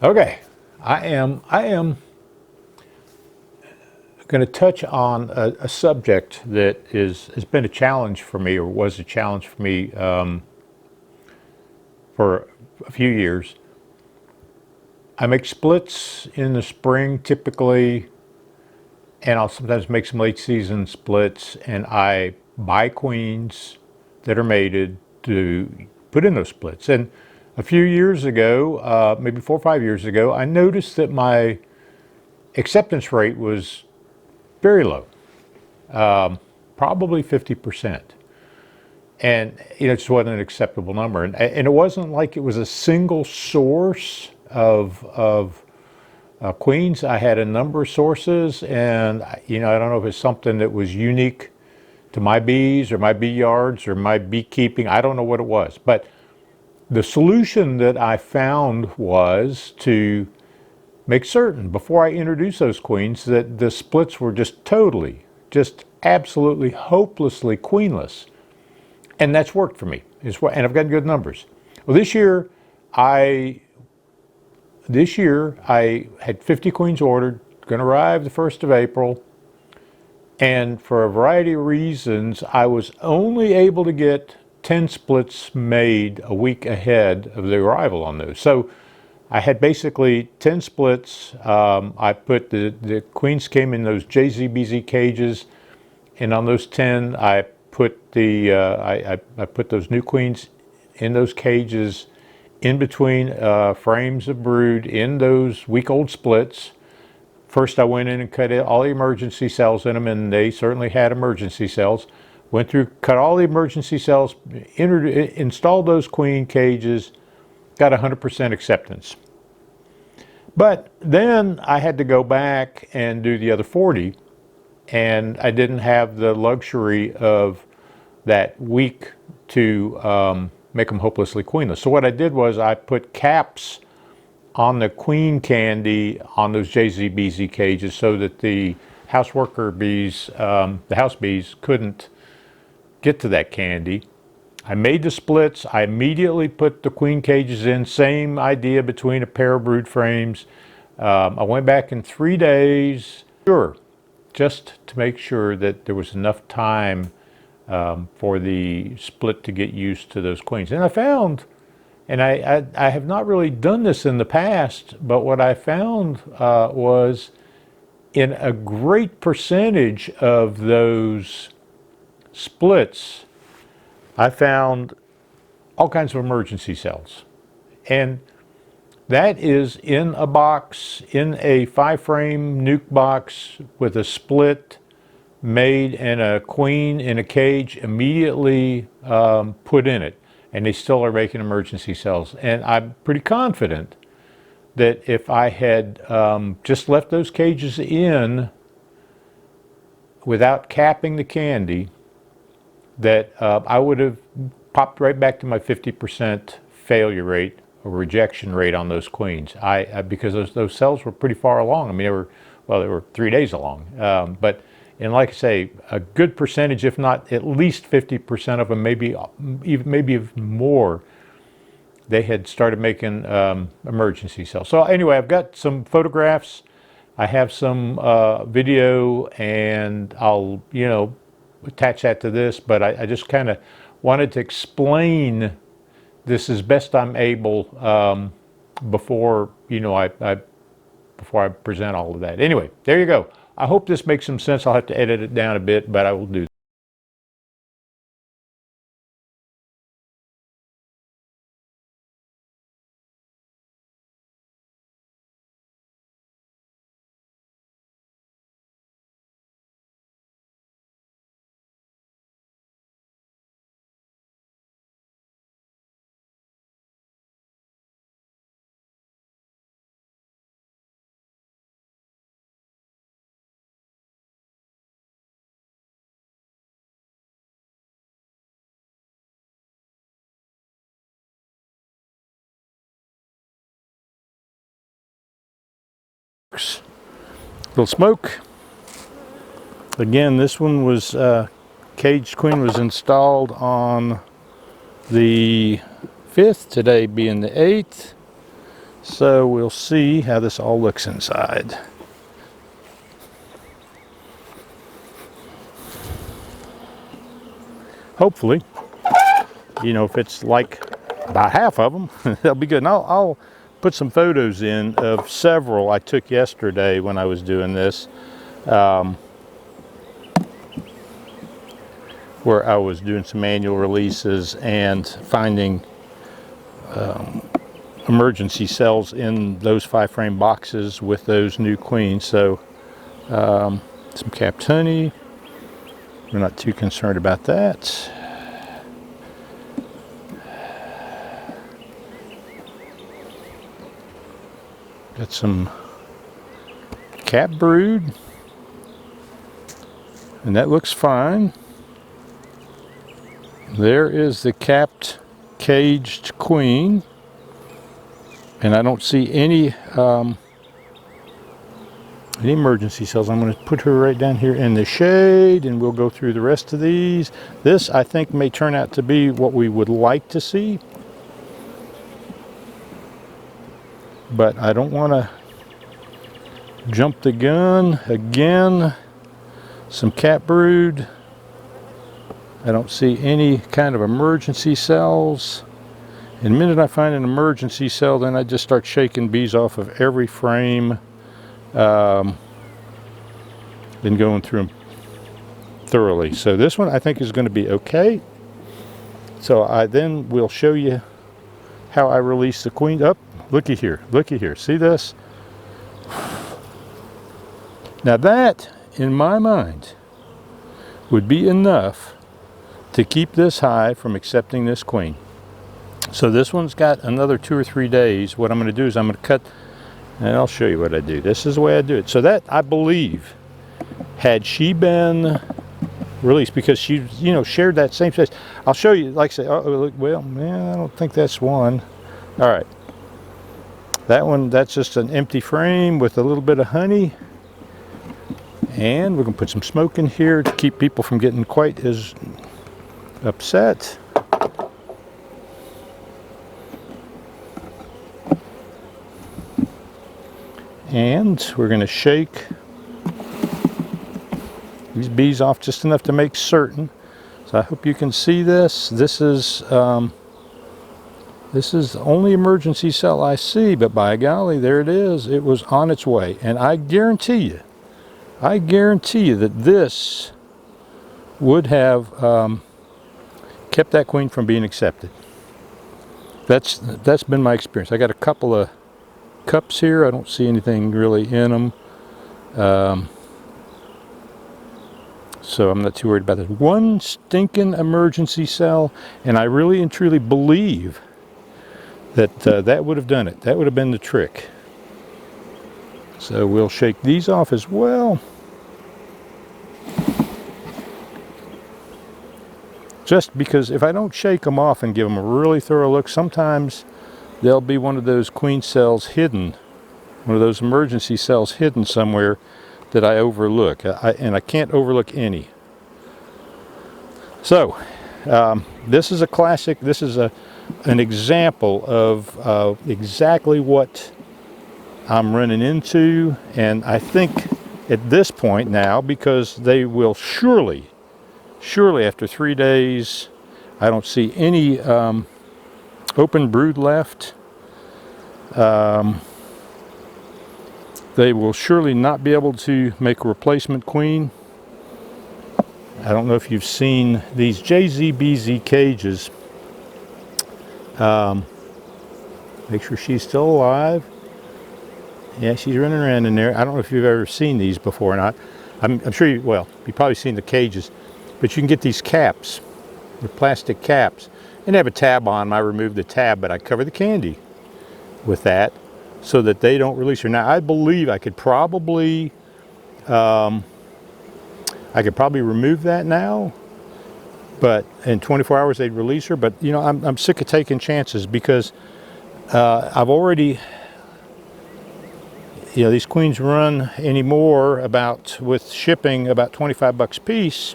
Okay, I am going to touch on a subject that has been a challenge for me, or was a challenge for me for a few years. I make splits in the spring typically, and I'll sometimes make some late season splits, and I buy queens that are mated to put in those splits. And a few years ago, maybe 4 or 5 years ago, I noticed that my acceptance rate was very low, probably 50%. And it just wasn't an acceptable number. And it wasn't like it was a single source of queens. I had a number of sources, and I don't know if it's something that was unique to my bees or my bee yards or my beekeeping. I don't know what it was, but the solution that I found was to make certain before I introduce those queens that the splits were just absolutely hopelessly queenless. And that's worked for me. And I've got good numbers. Well, this year I had 50 queens ordered, going to arrive the 1st of April. And for a variety of reasons, I was only able to get 10 splits made a week ahead of the arrival on those. So I had basically 10 splits. I put the queens came in those JZBZ cages, and on those 10, I put I put those new queens in those cages, in between frames of brood in those week-old splits. First, I went in and cut all the emergency cells in them, and they certainly had emergency cells. Went through, cut all the emergency cells, installed those queen cages, got 100% acceptance. But then I had to go back and do the other 40, and I didn't have the luxury of that week to make them hopelessly queenless. So what I did was I put caps on the queen candy on those JZBZ cages so that the house worker bees, the house bees, couldn't get to that candy. I made the splits. I immediately put the queen cages in, same idea between a pair of brood frames. I went back in 3 days, just to make sure that there was enough time for the split to get used to those queens. And I found, and I have not really done this in the past, but what I found was in a great percentage of those splits, I found all kinds of emergency cells. And that is in a box, in a 5-frame nuke box with a split made and a queen in a cage immediately put in it. And they still are making emergency cells. And I'm pretty confident that if I had just left those cages in without capping the candy, that I would have popped right back to my 50% failure rate or rejection rate on those queens. Because those cells were pretty far along. I mean, they were 3 days along. And like I say, a good percentage, if not at least 50% of them, maybe even more, they had started making emergency cells. So anyway, I've got some photographs. I have some video, and I'll attach that to this. But I just kind of wanted to explain this as best I'm able before before I present all of that. Anyway, there you go. I hope this makes some sense. I'll have to edit it down a bit, but I will do that. Little smoke. Again, this one was caged queen was installed on the 5th, today being the 8th. So we'll see how this all looks inside. Hopefully, you know, if it's like about half of them, that'll be good. And I'll put some photos in of several I took yesterday when I was doing this, where I was doing some manual releases and finding emergency cells in those 5-frame boxes with those new queens. So some capped honey. We're not too concerned about that. Got some cap brood, and that looks fine. There is the capped caged queen, and I don't see any emergency cells. I'm going to put her right down here in the shade, and we'll go through the rest of these. This, I think, may turn out to be what we would like to see, but I don't want to jump the gun again. Some cap brood. I don't see any kind of emergency cells. And the minute I find an emergency cell, then I just start shaking bees off of every frame. Then going through them thoroughly. So this one I think is going to be okay. So I then will show you how I release the queen. Up, looky here, see this? Now that, in my mind, would be enough to keep this hive from accepting this queen. So this one's got another 2 or 3 days. What I'm going to do is I'm going to cut, and I'll show you what I do. This is the way I do it. So that, I believe, had she been released, because she, you know, shared that same space. I'll show you, like I say, oh, look, well, man, I don't think that's one. All right. That one, that's just an empty frame with a little bit of honey. And we're going to put some smoke in here to keep people from getting quite as upset. And we're going to shake these bees off just enough to make certain. So I hope you can see this. This is the only emergency cell I see, but by golly, there it is. It was on its way. And I guarantee you that this would have kept that queen from being accepted. That's been my experience. I got a couple of cups here. I don't see anything really in them. So I'm not too worried about this. One stinking emergency cell, and I really and truly believe that that would have done it. That would have been the trick. So we'll shake these off as well. Just because if I don't shake them off and give them a really thorough look, sometimes there'll be one of those queen cells hidden, one of those emergency cells hidden somewhere that I overlook. And I can't overlook any. So this is a classic. This is an example of exactly what I'm running into. And I think at this point now, because they will surely after 3 days, I don't see any open brood left. They will surely not be able to make a replacement queen. I don't know if you've seen these JZBZ cages. Make sure she's still alive. Yeah, she's running around in there. I don't know if you've ever seen these before or not. I'm sure you've probably seen the cages. But you can get these caps. They're plastic caps. And they have a tab on them. I removed the tab, but I cover the candy with that so that they don't release her. Now, I believe I could probably remove that now, but in 24 hours they'd release her. But you know, I'm sick of taking chances because I've already, you know, these queens run anymore with shipping about $25 a piece.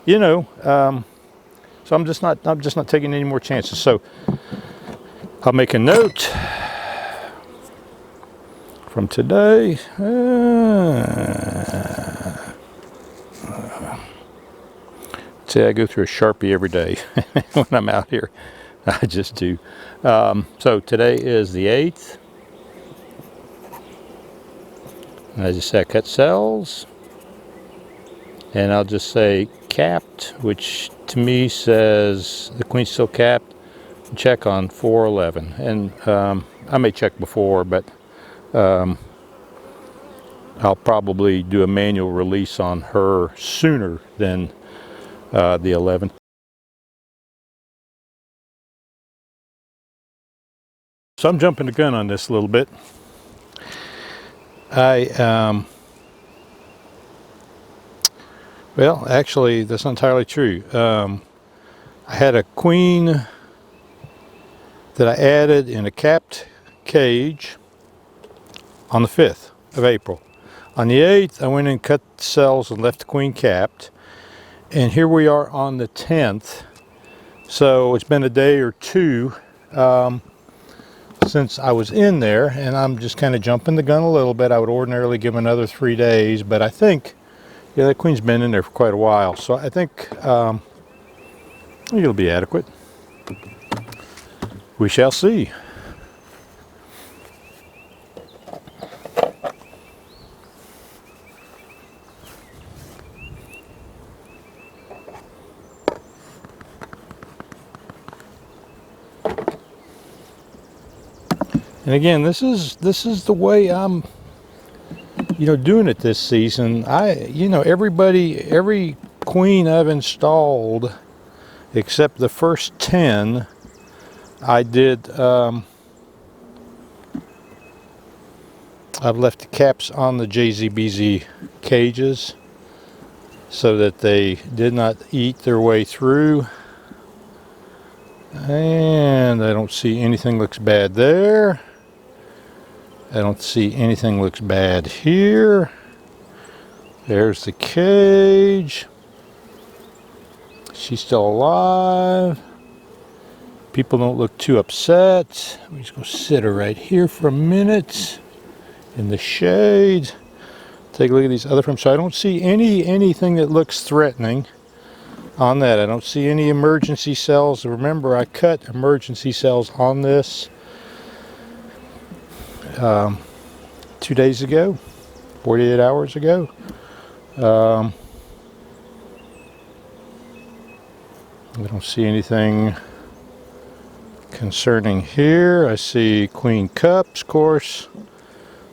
You know, so I'm just not taking any more chances. So I'll make a note from today. See, I go through a Sharpie every day when I'm out here. I just do. So today is the 8th. I just say cut cells. And I'll just say capped, which to me says the queen's still capped. Check on 411. And I may check before, but I'll probably do a manual release on her sooner than the 11th. So I'm jumping the gun on this a little bit. Well, actually, that's not entirely true. I had a queen that I added in a capped cage on the 5th of April. On the 8th, I went and cut the cells and left the queen capped. And here we are on the 10th. So it's been a day or two since I was in there, and I'm just kind of jumping the gun a little bit. I would ordinarily give another 3 days, but I think, yeah, that queen's been in there for quite a while. So I think it'll be adequate. We shall see. And again, this is the way I'm, doing it this season. Every queen I've installed, except the first 10, I did. I've left the caps on the JZBZ cages so that they did not eat their way through. And I don't see anything looks bad there. I don't see anything looks bad here. There's the cage. She's still alive. People don't look too upset. We're just going to sit her right here for a minute in the shade. Take a look at these other frames. So I don't see anything that looks threatening on that. I don't see any emergency cells. Remember, I cut emergency cells on this 2 days ago, 48 hours ago. I don't see anything concerning here. I see queen cups, of course.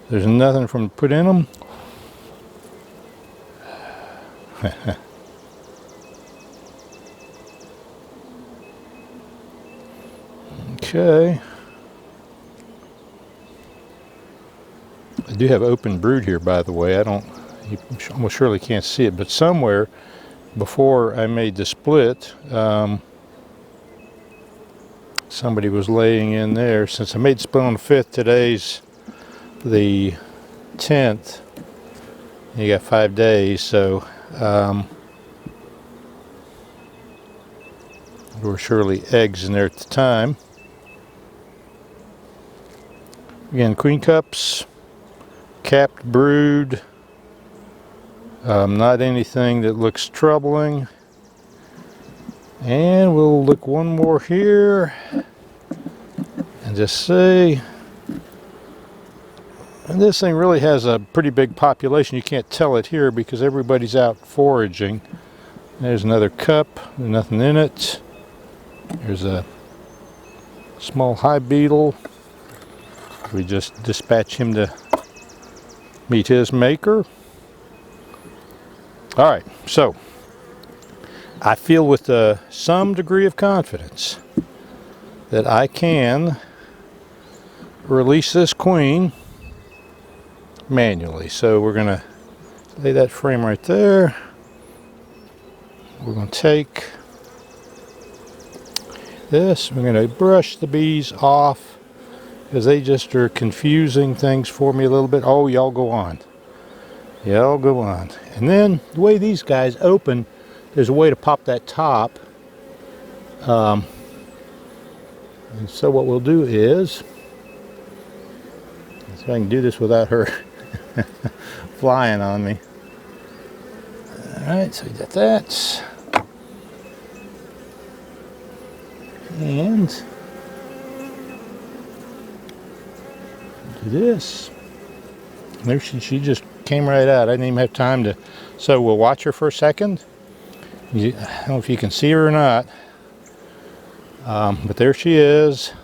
There's nothing from to put in them. Okay. I do have open brood here, by the way. You almost surely can't see it, but somewhere before I made the split, somebody was laying in there. Since I made the split on the 5th, today's the 10th. You got 5 days, so there were surely eggs in there at the time. Again, queen cups, capped brood, not anything that looks troubling. And we'll look one more here and just see. And this thing really has a pretty big population. You can't tell it here because everybody's out foraging. There's another cup, there's nothing in it. There's a small hive beetle. We just dispatch him to meet his maker. All right, so I feel with some degree of confidence that I can release this queen manually. So we're going to lay that frame right there. We're going to take this, we're going to brush the bees off because they just are confusing things for me a little bit. Oh, y'all go on. Y'all go on. And then the way these guys open, there's a way to pop that top. And so what we'll do is, See if I can do this without her flying on me. Alright, so we got that. And do this. There she just came right out. I didn't even have time to. So we'll watch her for a second. I don't know if you can see her or not. But there she is.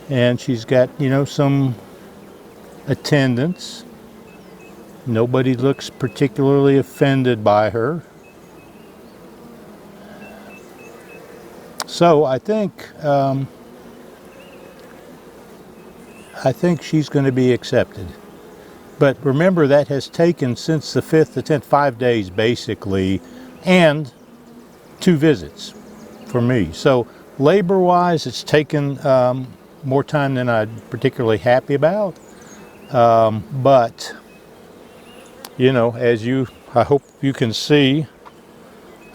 And she's got, you know, some attendants. Nobody looks particularly offended by her. So I think she's going to be accepted. But remember, that has taken since the 5th to 10th, 5 days basically, and 2 visits for me. So labor-wise, it's taken more time than I'm particularly happy about. But, you know, as I hope you can see,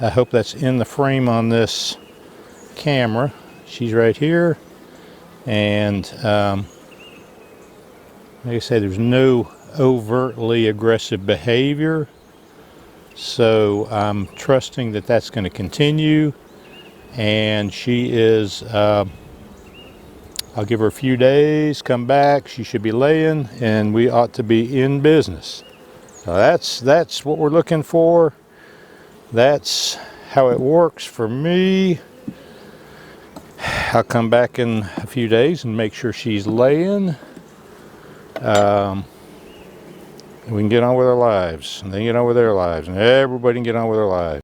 I hope that's in the frame on this camera. She's right here. And like I said, there's no overtly aggressive behavior, so I'm trusting that that's going to continue. And she is I'll give her a few days, come back, she should be laying, and we ought to be in business. So that's what we're looking for. That's how it works for me. I'll come back in a few days and make sure she's laying. We can get on with our lives, and they can get on with their lives, and everybody can get on with their lives.